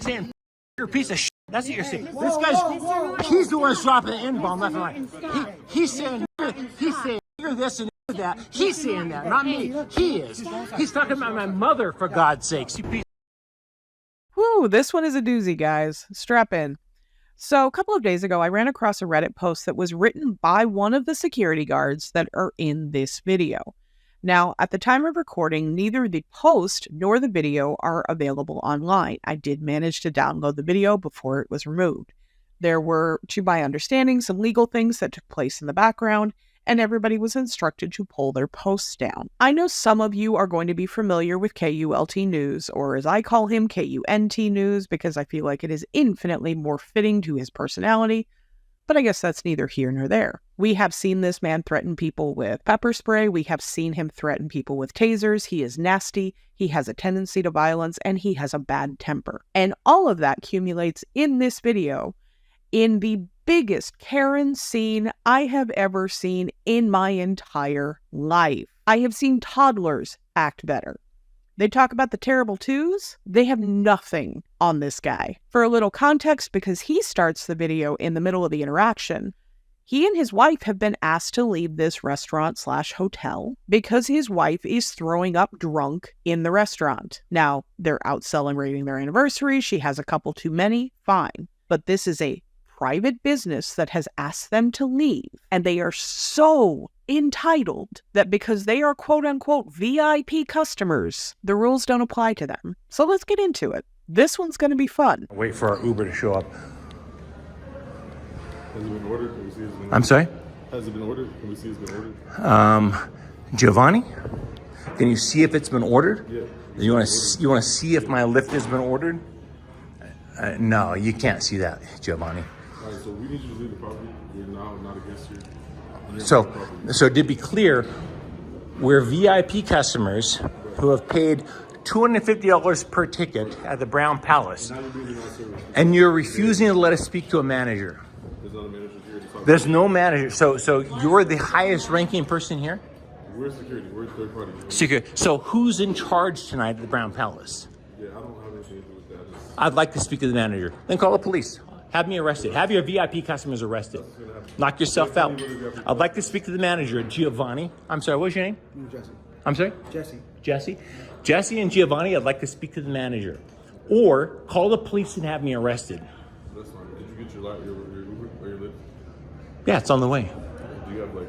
saying, you're a piece of shit. That's what you're saying. This guy's, he's the one who's dropping the N-bomb left and right. He's saying, you're this and you're that. He's saying that, not me. He is. He's talking about my mother, for God's sakes. Whew, this one is a doozy, guys. Strap in. So a couple of days ago, I ran across a Reddit post that was written by one of the security guards that are in this video. Now, at the time of recording, neither the post nor the video are available online. I did manage to download the video before it was removed. There were, to my understanding, some legal things that took place in the background, and everybody was instructed to pull their posts down. I know some of you are going to be familiar with KULT News, or as I call him, KUNT News, because I feel like it is infinitely more fitting to his personality, but I guess that's neither here nor there. We have seen this man threaten people with pepper spray. We have seen him threaten people with tasers. He is nasty. He has a tendency to violence, and he has a bad temper. And all of that accumulates in this video in the biggest Karen scene I have ever seen in my entire life. I have seen toddlers act better. They talk about the terrible twos. They have nothing on this guy. For a little context, because he starts the video in the middle of the interaction, he and his wife have been asked to leave this restaurant/hotel because his wife is throwing up drunk in the restaurant. Now, they're out celebrating their anniversary. She has a couple too many. Fine. But this is a private business that has asked them to leave, and they are so entitled that because they are quote-unquote VIP customers, the rules don't apply to them. So let's get into it. This one's going to be fun. Wait for our Uber to show up. Has it been ordered? Can we see it's been ordered? I'm sorry? Has it been ordered? Can we see it's been ordered? Giovanni, can you see if it's been ordered? Yeah. You want to see if my lift has been ordered? No, you can't see that, Giovanni. All right, so we need you to leave the property. We're now not against you. So to be clear, we're VIP customers who have paid $250 per ticket at the Brown Palace, and you're refusing to let us speak to a manager. There's not a manager here. There's no manager. So you're the highest ranking person here? We're security. We're third party. Security. So who's in charge tonight at the Brown Palace? Yeah, I don't have anything to do with that. I'd like to speak to the manager. Then call the police. Have me arrested. Have your VIP customers arrested. Knock yourself out. I'd like to speak to the manager, Giovanni. I'm sorry, what's your name? Jesse. I'm sorry? Jesse. Jesse and Giovanni, I'd like to speak to the manager. Or call the police and have me arrested. That's fine. Did you get your Uber or your Lyft? Yeah, it's on the way. Do you have like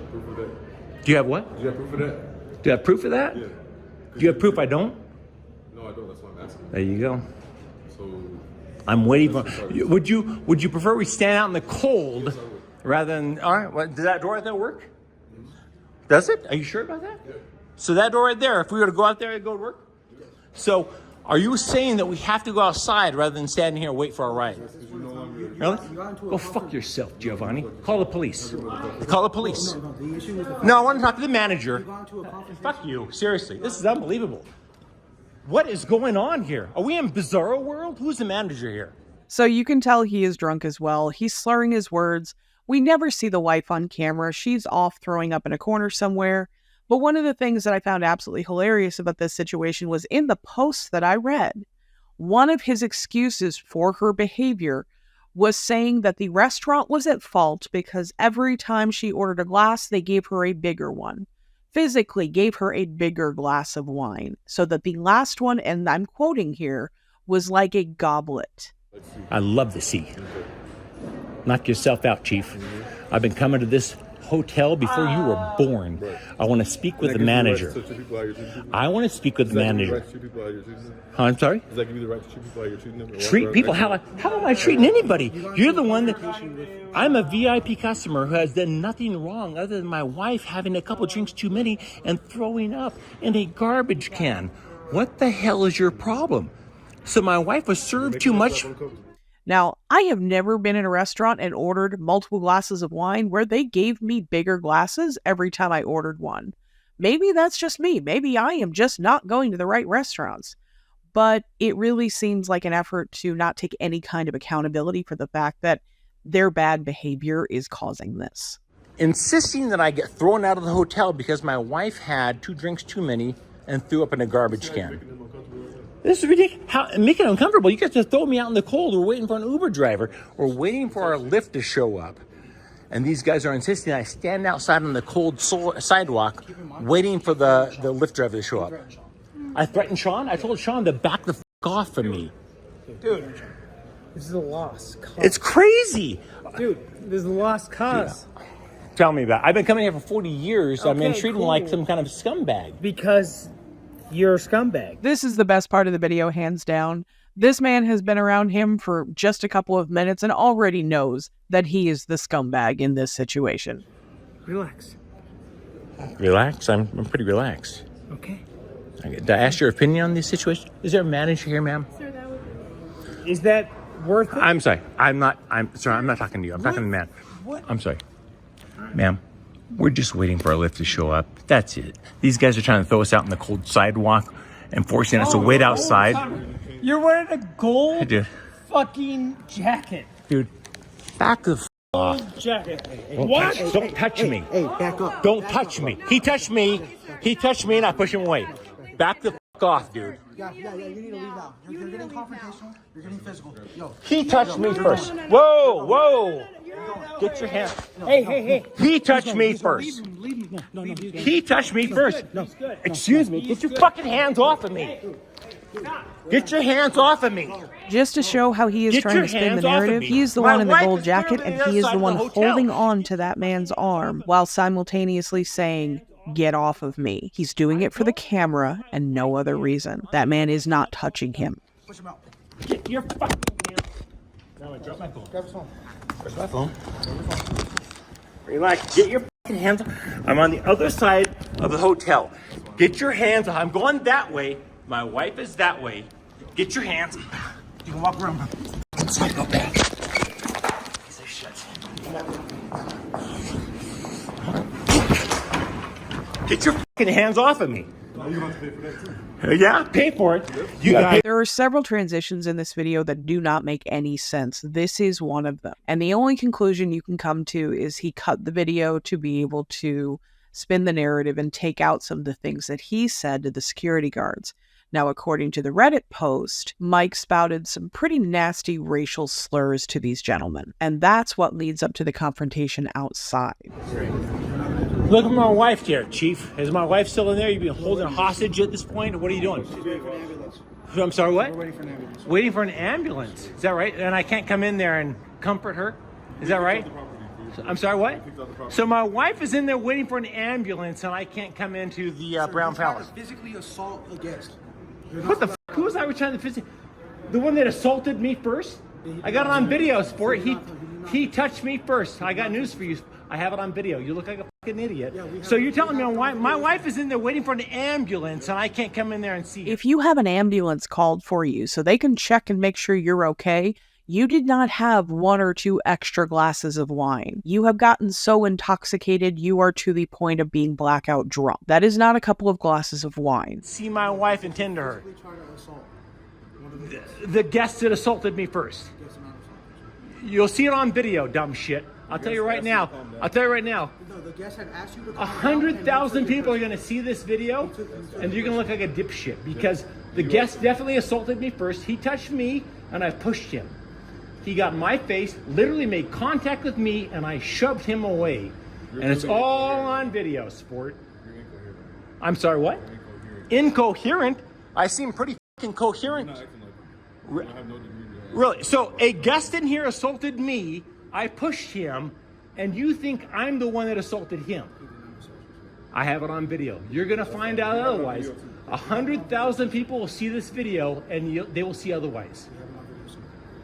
proof of that? Do you have what? Do you have proof of that? Do you have proof of that? Yeah. Do you have proof I don't? No, I don't. That's why I'm asking. There you go. So I'm waiting for. Would you prefer we stand out in the cold rather than? All right. Well, does that door right there work? Does it? Are you sure about that? Yeah. So that door right there, if we were to go out there, it'd go to work. So, are you saying that we have to go outside rather than standing here and wait for our ride? Really? Go fuck yourself, Giovanni. Call the police. Call the police. No, I want to talk to the manager. Fuck you. Seriously, this is unbelievable. What is going on here? Are we in Bizarro World? Who's the manager here? So you can tell he is drunk as well. He's slurring his words. We never see the wife on camera. She's off throwing up in a corner somewhere. But one of the things that I found absolutely hilarious about this situation was in the post that I read, one of his excuses for her behavior was saying that the restaurant was at fault because every time she ordered a glass, they gave her a bigger one. Physically gave her a bigger glass of wine, so that the last one, and I'm quoting here, was like a goblet. I love the sea. Knock yourself out, Chief. I've been coming to this hotel before you were born. I want to speak with the manager. I want to speak with the manager. I'm sorry? Does that give you the right to treat people how you're treating them? Treat people? How am I treating anybody? You're the one that... I'm a VIP customer who has done nothing wrong other than my wife having a couple drinks too many and throwing up in a garbage can. What the hell is your problem? So my wife was served too much... Now, I have never been in a restaurant and ordered multiple glasses of wine where they gave me bigger glasses every time I ordered one. Maybe that's just me. Maybe I am just not going to the right restaurants. But it really seems like an effort to not take any kind of accountability for the fact that their bad behavior is causing this. Insisting that I get thrown out of the hotel because my wife had 2 drinks too many and threw up in a garbage can. This is ridiculous. Make it uncomfortable. You guys just throw me out in the cold. We're waiting for an Uber driver. We're waiting for our lift to show up. And these guys are insisting I stand outside on the cold sidewalk waiting for the lift driver to show up. I threatened Sean. I told Sean to back the off from me. Dude, this is a lost cause. It's crazy. Dude, this is a lost cause. Tell me about it. I've been coming here for 40 years. I've been Okay, treated cool. like some kind of scumbag. Because you're a scumbag. This is the best part of the video, hands down. This man has been around him for just a couple of minutes and already knows that he is the scumbag in this situation. Relax. Relax. I'm pretty relaxed. Okay. Did I ask your opinion on this situation? Is there a manager here, ma'am? Is that worth it? I'm sorry. I'm sorry. I'm not talking to you. I'm talking to the man. What? I'm sorry. Ma'am, we're just waiting for our lift to show up. That's it. These guys are trying to throw us out on the cold sidewalk and forcing us to wait outside. You're wearing a gold Hey, dude. fucking jacket. Dude, back the off. Jacket. Don't touch me. Hey, back up. Don't touch me. He touched me. He touched me and I push him away. Back the off, dude. Yeah, you need to leave now. You're getting confrontational. You're getting physical. Yo. He touched me first. Whoa. Get your hand. Hey. He touched me first. Leave me. No. He touched me first. Excuse me. Get your fucking hands off of me. Get your hands off of me. Just to show how he is Get trying your to spin the hands off of narrative, me. he is the My one in the wife gold is jacket clearly and he is outside the the one hotel. holding on to that man's arm while simultaneously saying, "Get off of me." He's doing it for the camera and no other reason. That man is not touching him. Push him out. Get your fucking hands. Now I drop my phone. Grab his phone. Where's my phone? Relax. Get your fucking hands off. I'm on the other side of the hotel. Get your hands off. I'm going that way. My wife is that way. Get your hands. You can walk around. Psychopath. Piece of shit. Get your fucking hands off of me. You have to pay for that too. Yeah, pay for it. You gotta pay. There are several transitions in this video that do not make any sense. This is one of them. And the only conclusion you can come to is he cut the video to be able to spin the narrative and take out some of the things that he said to the security guards. Now, according to the Reddit post, Mike spouted some pretty nasty racial slurs to these gentlemen. And that's what leads up to the confrontation outside. Look at my wife here, Chief. Is my wife still in there? You been holding hostage at this point? Or what are you doing? I'm sorry, what? We're waiting for an ambulance. Waiting for an ambulance. Is that right? And I can't come in there and comfort her? Is that right? I'm sorry, what? So my wife is in there waiting for an ambulance and I can't come into the Brown Palace. Physically assault a guest. What the f***? Who was I trying to physically... The one that assaulted me first? I got it on video, sport. He touched me first. I got news for you. I have it on video. You look like a fucking idiot. So you're telling me my wife is in there waiting for an ambulance and I can't come in there and see her. If you have an ambulance called for you so they can check and make sure you're okay, you did not have 1 or 2 extra glasses of wine. You have gotten so intoxicated you are to the point of being blackout drunk. That is not a couple of glasses of wine. See my wife and tend to her. The guest that assaulted me first. You'll see it on video, dumb shit. I'll tell you right now. No, the guest had asked you to calm down. 100,000 people are going to see this video, and you're going to look like a dipshit because the guest definitely assaulted me first. He touched me, and I pushed him. He got in my face, literally made contact with me, and I shoved him away. And it's all on video, sport. I'm sorry, what? Incoherent? I seem pretty fucking coherent. I have no degree. Really? So a guest in here assaulted me, I pushed him, and you think I'm the one that assaulted him. I have it on video. You're going to find out otherwise. 100,000 people will see this video, and they will see otherwise.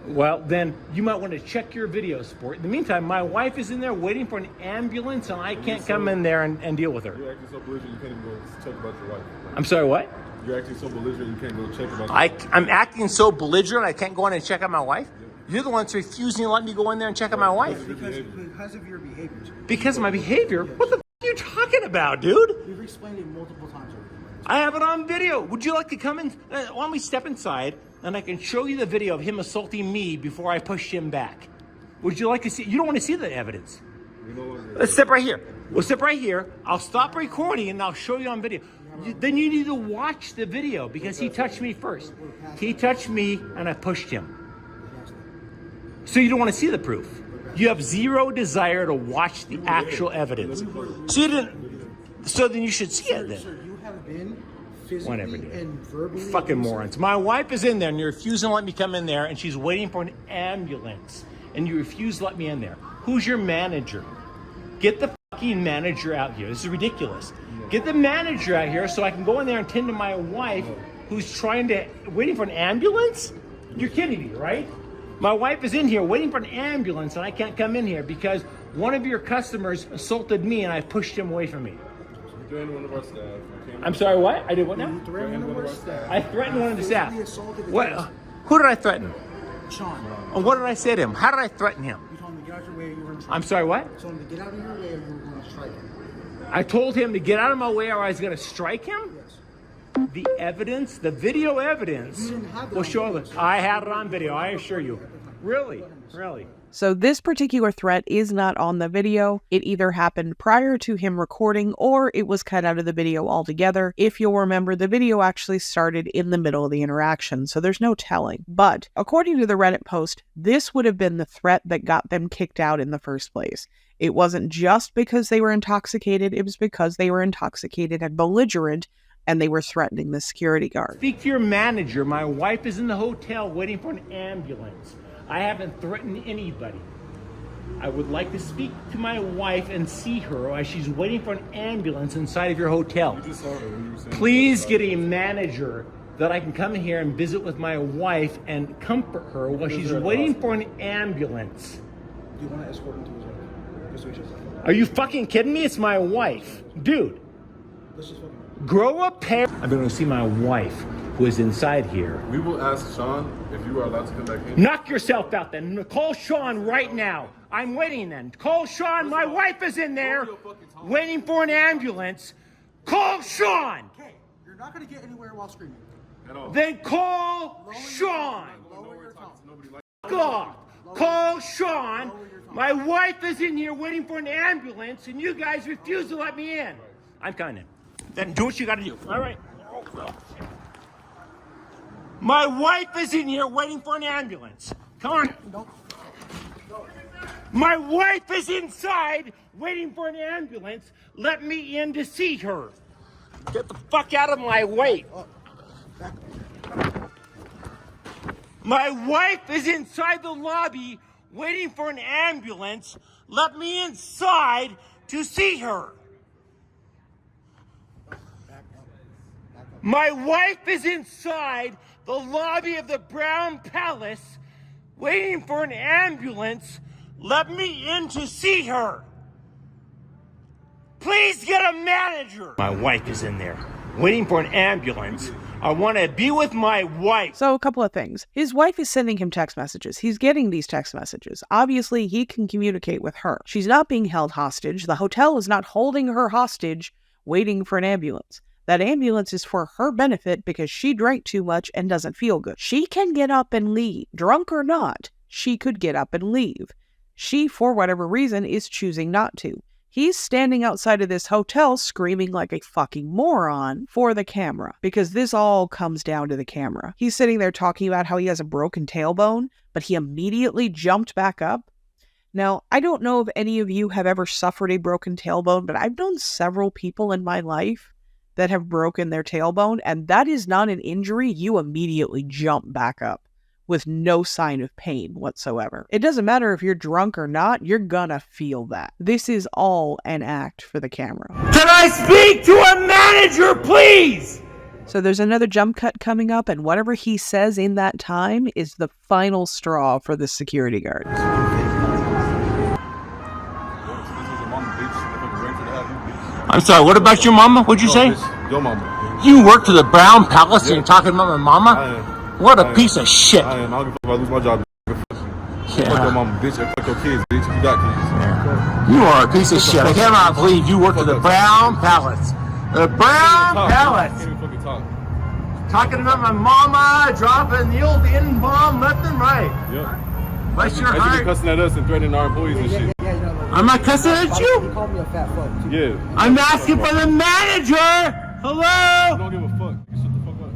Well, then you might want to check your video, sport. In the meantime, my wife is in there waiting for an ambulance, and I can't come in there and deal with her. You're acting so belligerent you can't even go check about your wife. I'm sorry, what? You're acting so belligerent you can't go check about your wife. I'm acting so belligerent I can't go in and check out my wife? You're the one that's refusing to let me go in there and check out my wife. Because of your behaviors. Because of my behavior? What the f*** are you talking about, dude? We've explained it multiple times already. I have it on video. Would you like to come in? Why don't we step inside and I can show you the video of him assaulting me before I pushed him back? Would you like to see? You don't want to see the evidence. We no longer. Let's step right here. We'll step right here. I'll stop recording and I'll show you on video. Then you need to watch the video because he touched me first. He touched me and I pushed him. So you don't want to see the proof. You have zero desire to watch the actual evidence. So you didn't. So then you should see it then. Sir, you have been physically Whatever, dude. and verbally Fucking abusive. morons. My wife is in there and you're refusing to let me come in there and she's waiting for an ambulance and you refuse to let me in there. Who's your manager? Get the fucking manager out here. This is ridiculous. Get the manager out here so I can go in there and tend to my wife who's waiting for an ambulance? You're kidding me, right? My wife is in here waiting for an ambulance and I can't come in here because one of your customers assaulted me and I pushed him away from me. You threatened one of our staff. I'm sorry, what? I did what now? Threatened one of our staff. I threatened one of the staff. Physically assaulted the What? guy. Who did I threaten? Sean, And what did I say to him? How did I threaten him? you told him to get out of your way or you were going to strike I'm sorry, what? him. Told him to get out of your way or you were going to strike him. I told him to get out of my way or I was going to strike him? Yes. The evidence, the video evidence, You didn't have that will on show video. that. I had it on video, I assure you. Really? Really? So this particular threat is not on the video. It either happened prior to him recording or it was cut out of the video altogether. If you'll remember, the video actually started in the middle of the interaction, so there's no telling. But according to the Reddit post, this would have been the threat that got them kicked out in the first place. It wasn't just because they were intoxicated, it was because they were intoxicated and belligerent and they were threatening the security guard. Speak to your manager. My wife is in the hotel waiting for an ambulance. I haven't threatened anybody. I would like to speak to my wife and see her while she's waiting for an ambulance inside of your hotel. You just saw her when you were saying Please get a manager that I can come here and visit with my wife and comfort her while she's waiting for an ambulance. Do you want to escort him to his wife? Just so he shuts up. Are you fucking kidding me? It's my wife. Dude, Let's just fucking... grow a pair. I'm going to see my wife who is inside here. We will ask Sean if you are allowed to come back in. Knock yourself out then. Call Sean right now. I'm waiting then. Call Sean. My wife is in there waiting for an ambulance. Call Sean. Okay, you're not going to get anywhere while screaming. At all. Then call Sean. Lower your tone. Fuck off. Call Sean. My wife is in here waiting for an ambulance and you guys refuse to let me in. I'm coming in. Then do what you got to do. All right. My wife is in here waiting for an ambulance. Come on. My wife is inside waiting for an ambulance. Let me in to see her. Get the fuck out of my way. My wife is inside the lobby waiting for an ambulance. Let me inside to see her. My wife is inside the lobby of the Brown Palace waiting for an ambulance. Let me in to see her. Please get a manager. My wife is in there waiting for an ambulance. I want to be with my wife. So a couple of things. His wife is sending him text messages. He's getting these text messages. Obviously, he can communicate with her. She's not being held hostage. The hotel is not holding her hostage waiting for an ambulance. That ambulance is for her benefit because she drank too much and doesn't feel good. She can get up and leave. Drunk or not, she could get up and leave. She, for whatever reason, is choosing not to. He's standing outside of this hotel screaming like a fucking moron for the camera because this all comes down to the camera. He's sitting there talking about how he has a broken tailbone, but he immediately jumped back up. Now, I don't know if any of you have ever suffered a broken tailbone, but I've known several people in my life that have broken their tailbone, and that is not an injury you immediately jump back up with no sign of pain whatsoever. It doesn't matter if you're drunk or not, you're gonna feel that. This is all an act for the camera. Can I speak to a manager, please? So there's another jump cut coming up, and whatever he says in that time is the final straw for the security guard. I'm sorry, what about your mama? What'd you say? Your mama. You work for the Brown Palace and you're talking about my I mama? am. What a piece of shit. I am. I don't give a fuck if I lose my job. Fuck your mama, bitch. And fuck your kids, bitch. You got kids. You are a piece of shit. I cannot believe you work for the Brown Palace. The Brown I Palace. can't even fucking talk. Talking about my mama, dropping the old N-bomb left and right. Yep. Bless your I should be heart. cussing at us and threatening our employees and shit. Yeah, you know, I'm not cussing at he you. called me a fat fuck, too. Yeah. I'm asking for the manager Hello? I don't give a fuck. You shut the fuck up.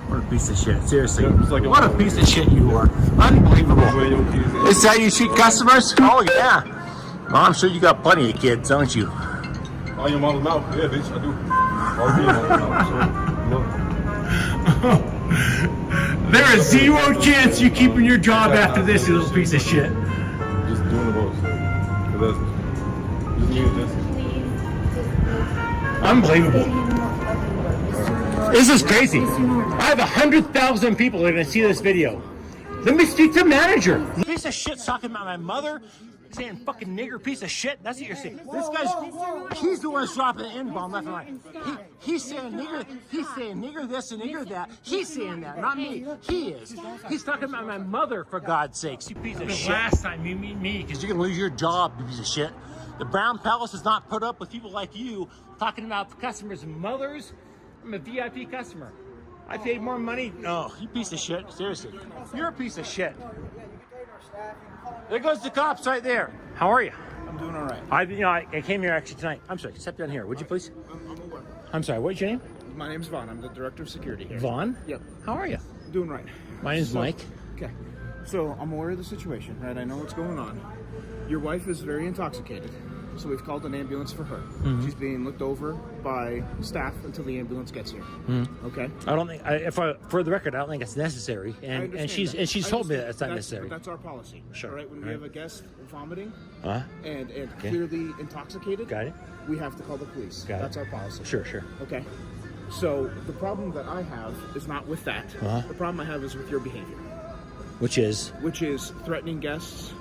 What a piece of shit. Seriously. Yeah, it's like what a piece of shit you are. Unbelievable. Is that how you treat customers? Oh, yeah. Well, I'm sure you got plenty of kids, don't you? All your mama's mouth. Yeah, bitch, I do. All your mama's mouth. So, look. There is zero chance you keeping your job after this, you little piece of shit. Just doing the most. That's just me and Jesse. Unbelievable. This is crazy. I have 100,000 people that are going to see this video. Let me speak to the manager. Piece of shit talking about my mother, saying fucking nigger piece of shit. That's what you're saying. This guy's, he's the one that's dropping the N-bomb left and right. He's saying nigger this and nigger that. He's saying that, not me. He is. He's talking about my mother, for God's sakes. You piece of shit. Last time you meet me, because you're going to lose your job, you piece of shit. The Brown Palace does not put up with people like you talking about customers' mothers. I'm a VIP customer. I paid more money. No, you piece of shit. Seriously. You're a piece of shit. There goes the cops right there. How are you? I'm doing all right. I came here actually tonight. I'm sorry. Step down here. Would you please? I'm aware. I'm sorry. What's your name? My name's Vaughn. I'm the director of security here. Vaughn? Yep. How are you? Doing right. My name's Mike. Okay. So I'm aware of the situation, right? I know what's going on. Your wife is very intoxicated, so we've called an ambulance for her. Mm-hmm. She's being looked over by staff until the ambulance gets here. Mm-hmm. Okay. I don't think, for the record, I don't think it's necessary, and she's told me that it's not necessary. But that's our policy. Sure. All right. When we have a guest vomiting and Okay. clearly intoxicated, Got it. we have to call the police. Got it. That's our policy. Sure. Okay. So the problem that I have is not with that. The problem I have is with your behavior, Which is threatening guests,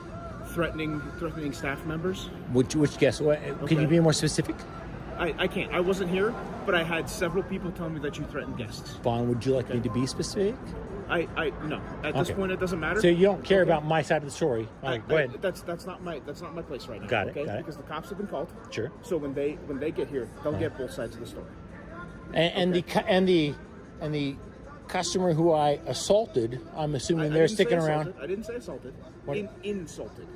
threatening staff members. which guess? What? Can Okay. you be more specific? I can't. I wasn't here, but I had several people tell me that you threatened guests. Vaughn, would you like me to be specific? No. At this Okay. point, it doesn't matter. So you don't care Okay. about my side of the story? All right, go ahead. That's not my place right now. Got it, Okay? got it. Because the cops have been called. Sure. So when they get here, they'll get both sides of the story. And the customer who I assaulted, I'm assuming I they're didn't say sticking assaulted. around. I didn't say assaulted. What? Insulted.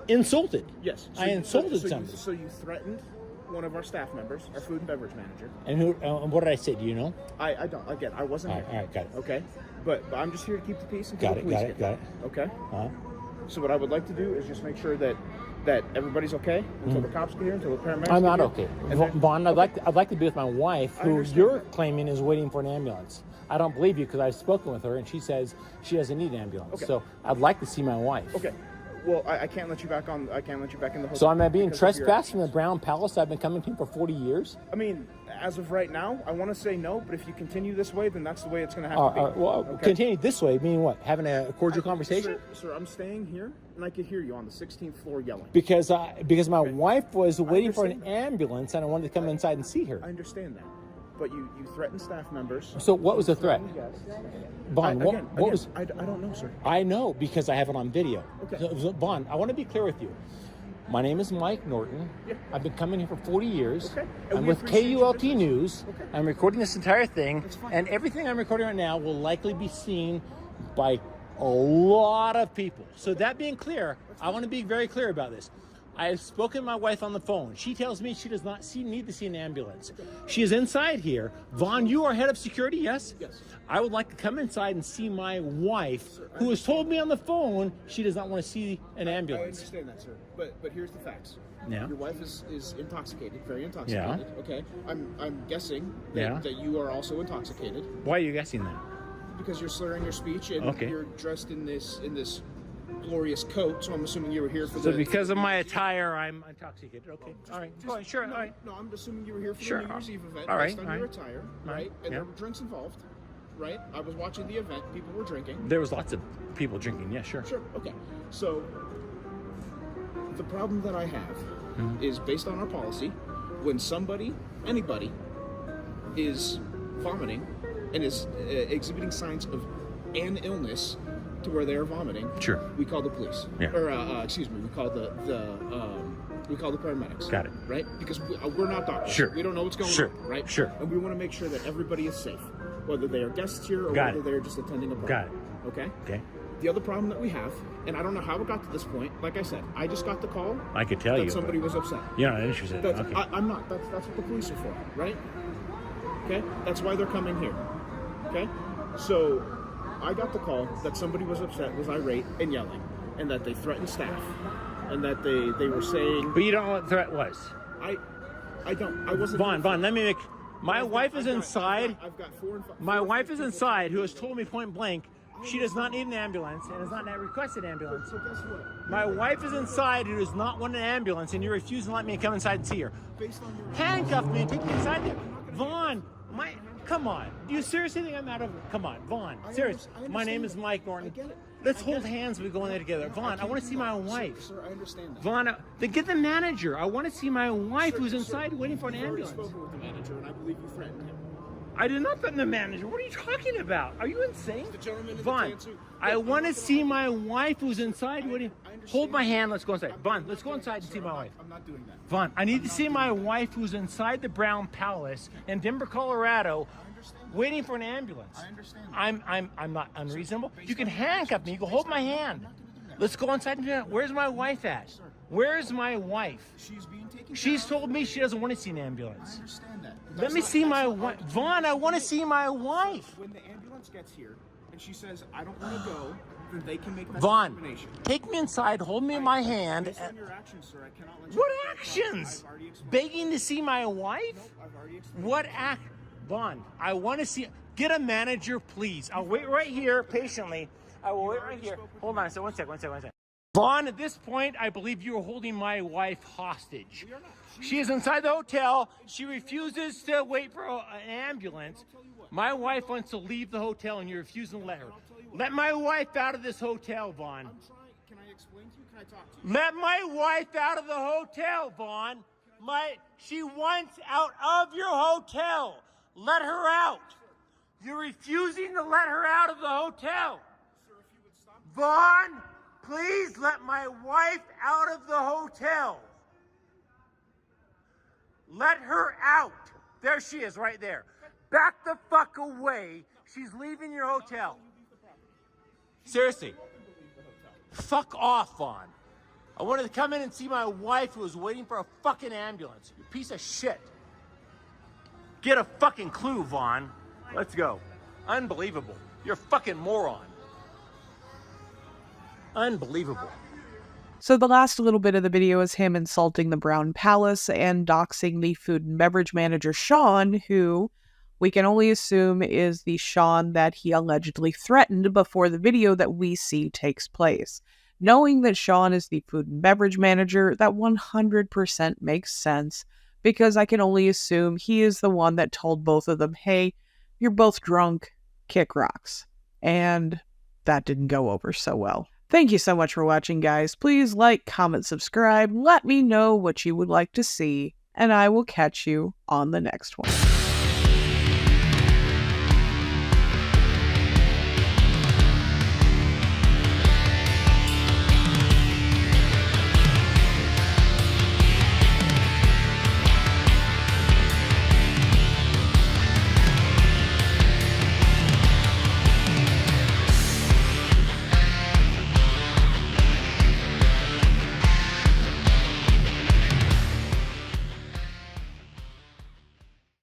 Insulted. Yes. I insulted so somebody. So you threatened one of our staff members, our food and beverage manager. And who? What did I say? Do you know? I don't. Again, I wasn't All here. right, got it. Okay. But I'm just here to keep the peace until Got the it, police got get it, there. got it. Okay. Huh? So what I would like to do is just make sure that everybody's okay until the cops get here, until the paramedics. I'm get not here. okay. And then- Vaughn, I'd like to be with my wife, I who understand you're that. claiming is waiting for an ambulance. I don't believe you because I've spoken with her and she says she doesn't need an ambulance. Okay. So I'd like to see my wife. Okay. Well, I can't let you back on. I can't let you back in the hotel. So am I being because of your trespassed from the actions. Brown Palace I've been coming to for 40 years? I mean, as of right now, I want to say no, but if you continue this way, then that's the way it's going to have to be. Well, Okay? continue this way, meaning what? Having a cordial conversation? Sir, I'm staying here, and I could hear you on the 16th floor yelling. Because my wife was waiting for an understand ambulance and I wanted to come inside and see her. I understand that, but you threatened staff members. So what was the threat? Vaughn, what Again, was... I don't know, sir. I know because I have it on video. Okay. So, Vaughn, I want to be clear with you. My name is Mike Norton. Yeah. I've been coming here for 40 years. Okay. And I'm we with appreciate your KULT business. News. Okay. I'm recording this entire thing, That's fine. and everything I'm recording right now will likely be seen by a lot of people. So that being clear, I want to be very clear about this. I have spoken to my wife on the phone. She tells me she does not need to see an ambulance. She is inside here. Vaughn, you are head of security, yes? Yes. I would like to come inside and see my wife, who has told me on the phone she does not want to see an I ambulance. understand that, sir. But here's the facts. Yeah. Your wife is intoxicated, very intoxicated. Yeah. Okay. I'm guessing Yeah. that you are also intoxicated Why are you guessing that? because you're slurring your speech and Okay. you're dressed in this glorious coat. So I'm assuming you were here for So the. because of my attire, I'm intoxicated. Okay. All right. Go ahead. Sure. No, all right. no, I'm assuming you were here for Sure. the New Year's Eve event All right, based on all your right. attire, All right? right, And yeah. there were drinks involved, right? I was watching the event. People were drinking. There was lots of people drinking. Yeah, sure. Sure. Okay. So the problem that I have is based on our policy. When anybody, is vomiting and is exhibiting signs of an illness to where they are vomiting, Sure. we call the police. Yeah. Or excuse me, we call the paramedics. Got it. Right? Because we're not doctors. Sure. We don't know what's going Sure. on. Right? Sure. And we want to make sure that everybody is safe, whether they are guests here or Got whether it. they're just attending a party. Got it. Okay. Okay. The other problem that we have, and I don't know how it got to this point, like I said, I just got the call I could tell that you. somebody was upset. You're not interested. That's, Okay. I'm not. That's what the police are for, right? Okay? That's why they're coming here. Okay? So I got the call that somebody was upset, was irate, and yelling, and that they threatened staff, and that they were saying... But you don't know what the threat was. I don't. I wasn't... Vaughn, let me make... My wife is inside. I've got 4 and 5... My wife is inside, who has told me point blank she does not need an ambulance and has not requested an ambulance. So guess what? My wife is inside, who does not want an ambulance, and you're refusing to let me come inside and see her. Based on your... Handcuff me and take me inside there. Vaughn, come on. Do you seriously think I'm out of... Come on, Vaughn, serious. My name is Mike Norton. I get it. Let's hold hands and we go in there together. Vaughn, I want to see my wife. Sir, I understand that. Vaughn, then get the manager. I want to see my wife who's Sir, inside waiting for an you've already ambulance. spoken with the manager, and I believe you threatened him. I did not threaten the manager. What are you talking about? Are you insane? The gentleman in the Vaughn, tan suit. I want to see my wife who's inside. What do you... I understand. Hold my hand. Let's go inside. Vaughn, let's go inside and see my wife. I'm not doing that. Vaughn, I need to see my wife who's inside the Brown Palace in Denver, Colorado, waiting for an ambulance. I understand. I'm not unreasonable. You can handcuff me. You can hold my hand. Let's go inside and do that. Where's my wife at? Where's my wife? She's being taken She's care of. told me she doesn't want to see an I ambulance. understand that. But Let that's me not- see that's my not wife. our- Vaughn, I want to see my wife. When the ambulance gets here and she says, I don't want to go, then they can make that Vaughn, determination. take me inside, hold me in my hand. Based on your actions, sir, I cannot let you... What actions? I've already explained. Begging to see my wife? I've already explained. What act? Vaughn, I want to see. Get a manager, please. I'll wait right here patiently. I will wait right here. Hold on. So one sec. Vaughn, at this point, I believe you are holding my wife hostage. We are not. She is inside the hotel. She refuses to wait for an ambulance. My wife wants to leave the hotel, and you're refusing to let her. Let my wife out of this hotel, Vaughn. I'm trying. Can I explain to you? Can I talk to you? Let my wife out of the hotel, Vaughn. She wants out of your hotel. Let her out. You're refusing to let her out of the hotel. Sir, if you would stop... Vaughn, please let my wife out of the hotel. Let her out. There she is, right there. Back the fuck away. She's leaving your hotel. Seriously. Fuck off, Vaughn. I wanted to come in and see my wife who was waiting for a fucking ambulance. You piece of shit. Get a fucking clue, Vaughn. Let's go. Unbelievable. You're a fucking moron. Unbelievable. So the last little bit of the video is him insulting the Brown Palace and doxing the food and beverage manager, Sean, who we can only assume is the Sean that he allegedly threatened before the video that we see takes place. Knowing that Sean is the food and beverage manager, that 100% makes sense, because I can only assume he is the one that told both of them, hey, you're both drunk, kick rocks. And that didn't go over so well. Thank you so much for watching, guys. Please like, comment, subscribe. Let me know what you would like to see, and I will catch you on the next one.